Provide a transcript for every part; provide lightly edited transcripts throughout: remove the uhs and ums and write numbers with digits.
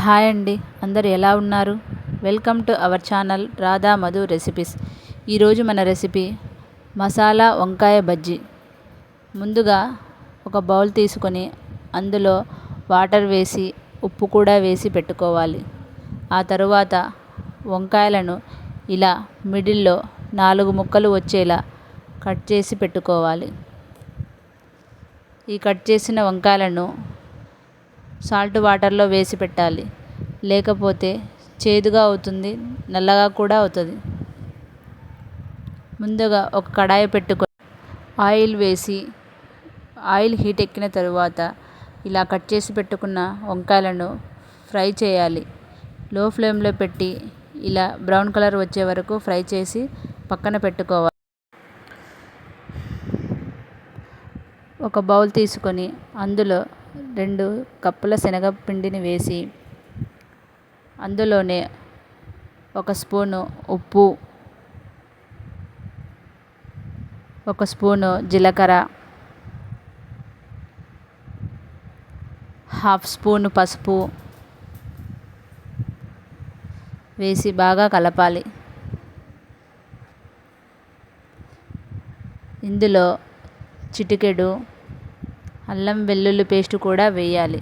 Hi అండి, అందరు ఎలా ఉన్నారు? Welcome to our channel Radha Madhu recipes. ఈరోజు మన రెసిపీ మసాలా వంకాయ బజ్జీ. ముందుగా ఒక బౌల్ తీసుకొని అందులో వాటర్ వేసి ఉప్పు కూడా వేసి పెట్టుకోవాలి. ఆ తరువాత వంకాయలను ఇలా మిడిల్లో 4 ముక్కలు వచ్చేలా కట్ చేసి పెట్టుకోవాలి. ఈ కట్ చేసిన వంకాయలను సాల్ట్ వాటర్లో వేసి పెట్టాలి, లేకపోతే చేదుగా అవుతుంది, నల్లగా కూడా అవుతుంది. ముందుగా ఒక కడాయి పెట్టుకొని ఆయిల్ వేసి ఆయిల్ హీట్ ఎక్కిన తరువాత ఇలా కట్ చేసి పెట్టుకున్న వంకాయలను ఫ్రై చేయాలి. లో ఫ్లేమ్లో పెట్టి ఇలా బ్రౌన్ కలర్ వచ్చే వరకు ఫ్రై చేసి పక్కన పెట్టుకోవాలి. ఒక బౌల్ తీసుకొని అందులో 2 కప్పుల శనగపిండిని వేసి అందులోనే 1 స్పూను ఉప్పు, 1 స్పూను జీలకర్ర, 1/2 స్పూను పసుపు వేసి బాగా కలపాలి. ఇందులో చిటికెడు అల్లం వెల్లుల్లి పేస్ట్ కూడా వేయాలి.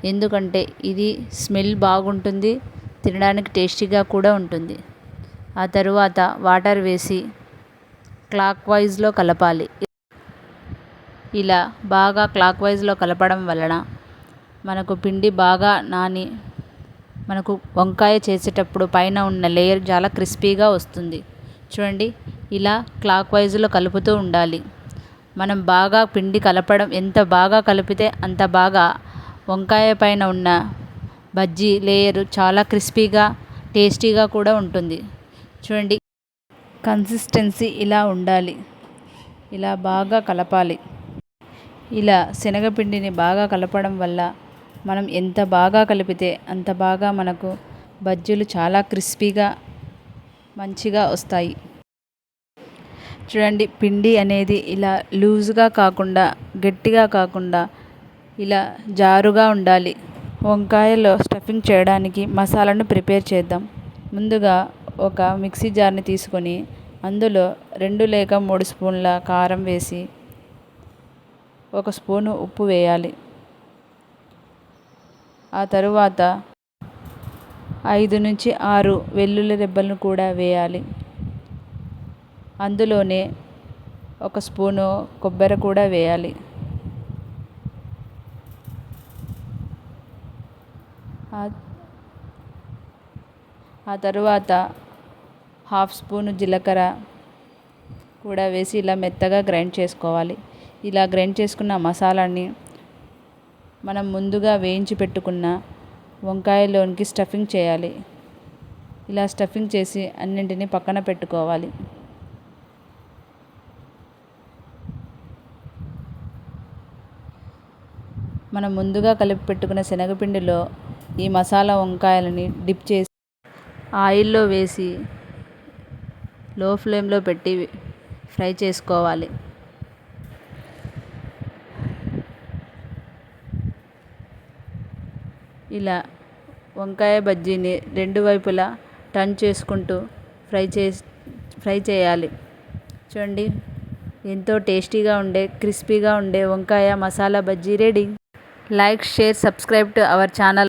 ఎందుకంటే ఇది స్మెల్ బాగుంటుంది, తినడానికి టేస్టీగా కూడా ఉంటుంది. ఆ తరువాత వాటర్ వేసి క్లాక్ వైజ్లో కలపాలి. ఇలా బాగా క్లాక్ వైజ్లో కలపడం వలన మనకు పిండి బాగా నాని మనకు వంకాయ చేసేటప్పుడు పైన ఉన్న లేయర్ చాలా క్రిస్పీగా వస్తుంది. చూడండి, ఇలా క్లాక్ వైజ్లో కలుపుతూ ఉండాలి. మనం బాగా పిండి కలపడం ఎంత బాగా కలిపితే అంత బాగా వంకాయ పైన ఉన్న బజ్జీ లేయరు చాలా క్రిస్పీగా టేస్టీగా కూడా ఉంటుంది. చూడండి, కన్సిస్టెన్సీ ఇలా ఉండాలి. ఇలా బాగా కలపాలి. ఇలా శనగపిండిని బాగా కలపడం వల్ల మనం ఎంత బాగా కలిపితే అంత బాగా మనకు బజ్జీలు చాలా క్రిస్పీగా మంచిగా వస్తాయి. చూడండి, పిండి అనేది ఇలా లూజ్గా కాకుండా గట్టిగా కాకుండా ఇలా జారుగా ఉండాలి. వంకాయలో స్టఫింగ్ చేయడానికి మసాలాను ప్రిపేర్ చేద్దాం. ముందుగా ఒక మిక్సీ జార్ని తీసుకొని అందులో 2 లేక 3 స్పూన్ల కారం వేసి 1 స్పూను ఉప్పు వేయాలి. ఆ తరువాత 5 నుంచి 6 వెల్లుల్లి రెబ్బలను కూడా వేయాలి. అందులోనే 1 స్పూను కొబ్బరి కూడా వేయాలి. ఆ తరువాత 1/2 స్పూను జీలకర్ర కూడా వేసి ఇలా మెత్తగా గ్రైండ్ చేసుకోవాలి. ఇలా గ్రైండ్ చేసుకున్న మసాలాని మనం ముందుగా వేయించి పెట్టుకున్న వంకాయలోనికి స్టఫింగ్ చేయాలి. ఇలా స్టఫింగ్ చేసి అన్నింటినీ పక్కన పెట్టుకోవాలి. మనం ముందుగా కలిపి పెట్టుకున్న శనగపిండిలో ఈ మసాలా వంకాయలని డిప్ చేసి ఆయిల్లో వేసి లో ఫ్లేమ్లో పెట్టి ఫ్రై చేసుకోవాలి. ఇలా వంకాయ బజ్జీని 2 వైపులా టర్న్ చేసుకుంటూ ఫ్రై చేయాలి. చూడండి, ఎంతో టేస్టీగా ఉండే క్రిస్పీగా ఉండే వంకాయ masala bajji ready. Like, share, subscribe to our channel.